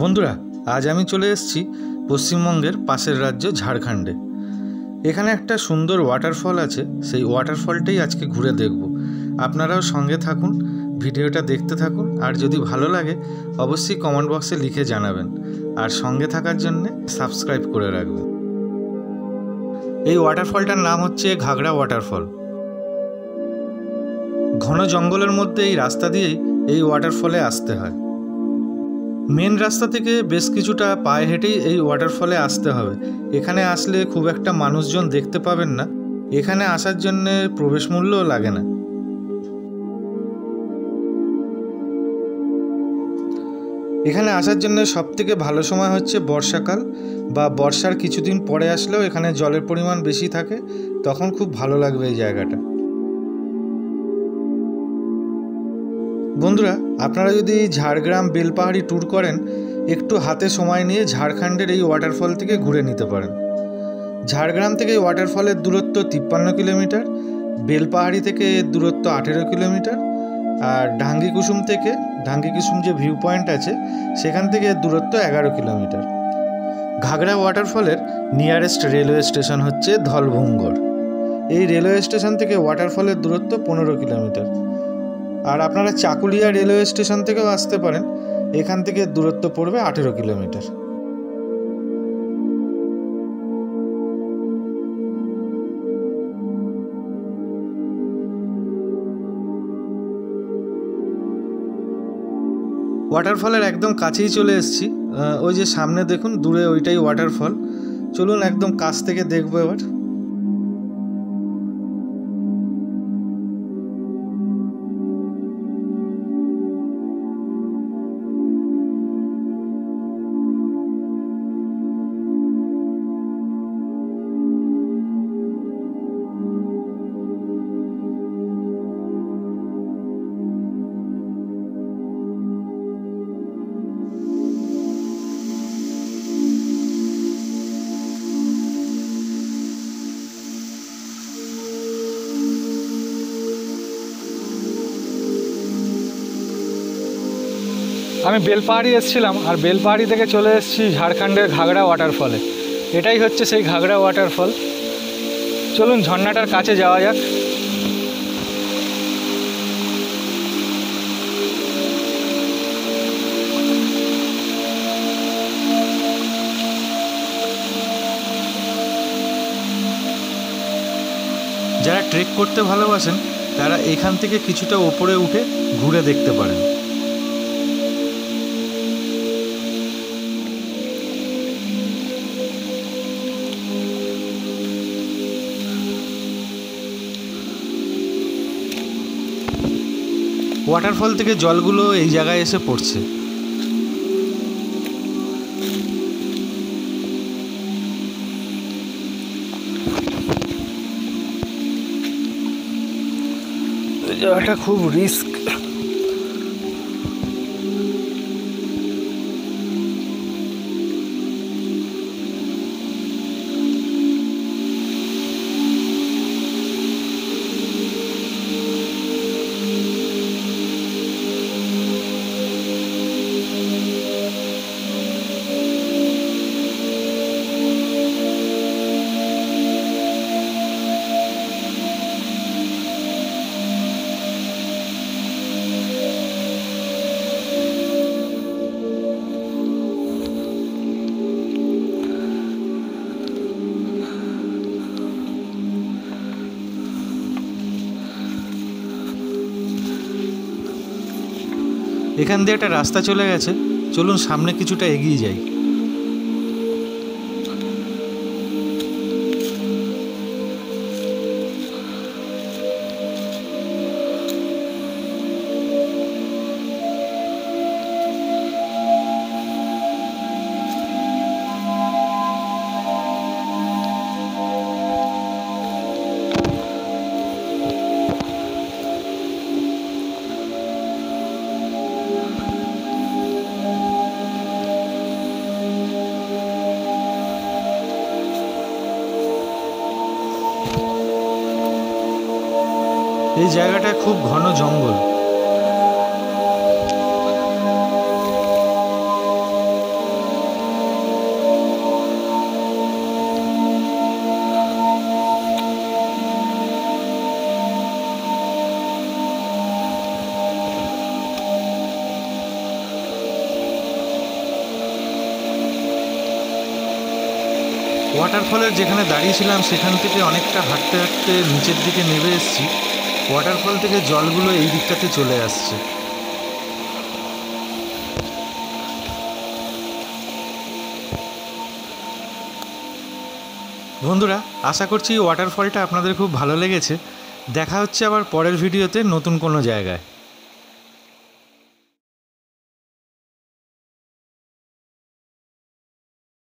বন্ধুরা, আজ আমি চলে এসেছি পশ্চিমবঙ্গের পাশের রাজ্য ঝাড়খণ্ডে। এখানে একটা সুন্দর ওয়াটারফল আছে, সেই ওয়াটারফলটাই আজকে ঘুরে দেখব। আপনারাও সঙ্গে থাকুন, ভিডিওটা দেখতে থাকুন, আর যদি ভালো লাগে অবশ্যই কমেন্ট বক্সে লিখে জানাবেন, আর সঙ্গে থাকার জন্যে সাবস্ক্রাইব করে রাখবেন। এই ওয়াটারফলটার নাম হচ্ছে ঘাগড়া ওয়াটারফল। ঘন জঙ্গলের মধ্যে এই রাস্তা দিয়েই এই ওয়াটারফলে আসতে হয়। মেন রাস্তা থেকে বেশ কিছুটা পায়ে হেঁটেই এই ওয়াটারফলে আসতে হবে। এখানে আসলে খুব একটা মানুষজন দেখতে পাবেন না। এখানে আসার জন্যে প্রবেশ মূল্যও লাগে না। এখানে আসার জন্য সবথেকে ভালো সময় হচ্ছে বর্ষাকাল বা বর্ষার কিছুদিন পরে আসলেও এখানে জলের পরিমাণ বেশি থাকে, তখন খুব ভালো লাগবে এই জায়গাটা। বন্ধুরা, আপনারা যদি ঝাড়গ্রাম বেলপাহাড়ি ট্যুর করেন, একটু হাতে সময় নিয়ে ঝাড়খণ্ডের এই ওয়াটারফল থেকে ঘুরে নিতে পারেন। ঝাড়গ্রাম থেকে এই ওয়াটারফলের দূরত্ব 53 কিলোমিটার, বেলপাহাড়ি থেকে এর দূরত্ব 18 কিলোমিটার, আর ঢাঙ্গি কুসুম যে ভিউ পয়েন্ট আছে সেখান থেকে এর দূরত্ব 11 কিলোমিটার। ঘাগড়া ওয়াটারফলের নিয়ারেস্ট রেলওয়ে স্টেশন হচ্ছে ধলভূমগড়। এই রেলওয়ে স্টেশন থেকে ওয়াটারফলের দূরত্ব 15 কিলোমিটার। আর আপনারা চাকুলিয়া রেলওয়ে স্টেশন থেকেও আসতে পারেন, এখান থেকে দূরত্ব পড়বে 18 কিলোমিটার। ওয়াটারফলের একদম কাছেই চলে এসেছি। ওই যে সামনে দেখুন দূরে, ওইটাই ওয়াটারফল। চলুন একদম কাছ থেকে দেখবো এবার। আমি বেলপাহাড়ি এসেছিলাম, আর বেলপাহাড়ি থেকে চলে এসেছি ঝাড়খণ্ডের ঘাগড়া ওয়াটারফলে। এটাই হচ্ছে সেই ঘাগড়া ওয়াটারফল। চলুন ঝর্ণাটার কাছে যাওয়া যাক। যারা ট্রেক করতে ভালোবাসেন তারা এখান থেকে কিছুটা ওপরে উঠে ঘুরে দেখতে পারেন। ওয়াটারফল থেকে জলগুলো এই জায়গায় এসে পড়ছে। জায়গাটা খুব রিস্ক। এখান দিয়ে একটা রাস্তা চলে গেছে, চলুন সামনে কিছুটা এগিয়ে যাই। এই জায়গাটা খুব ঘন জঙ্গল। ওয়াটারফলের যেখানে দাঁড়িয়েছিলাম সেখান থেকে অনেকটা হাঁটতে হাঁটতে নিচের দিকে নেমে এসেছি। ওয়াটারফল থেকে জলগুলো এই দিকটাতে চলে আসছে। বন্ধুরা, আশা করছি ওয়াটারফলটা আপনাদের খুব ভালো লেগেছে। দেখা হচ্ছে আবার পরের ভিডিওতে নতুন কোনো জায়গায়।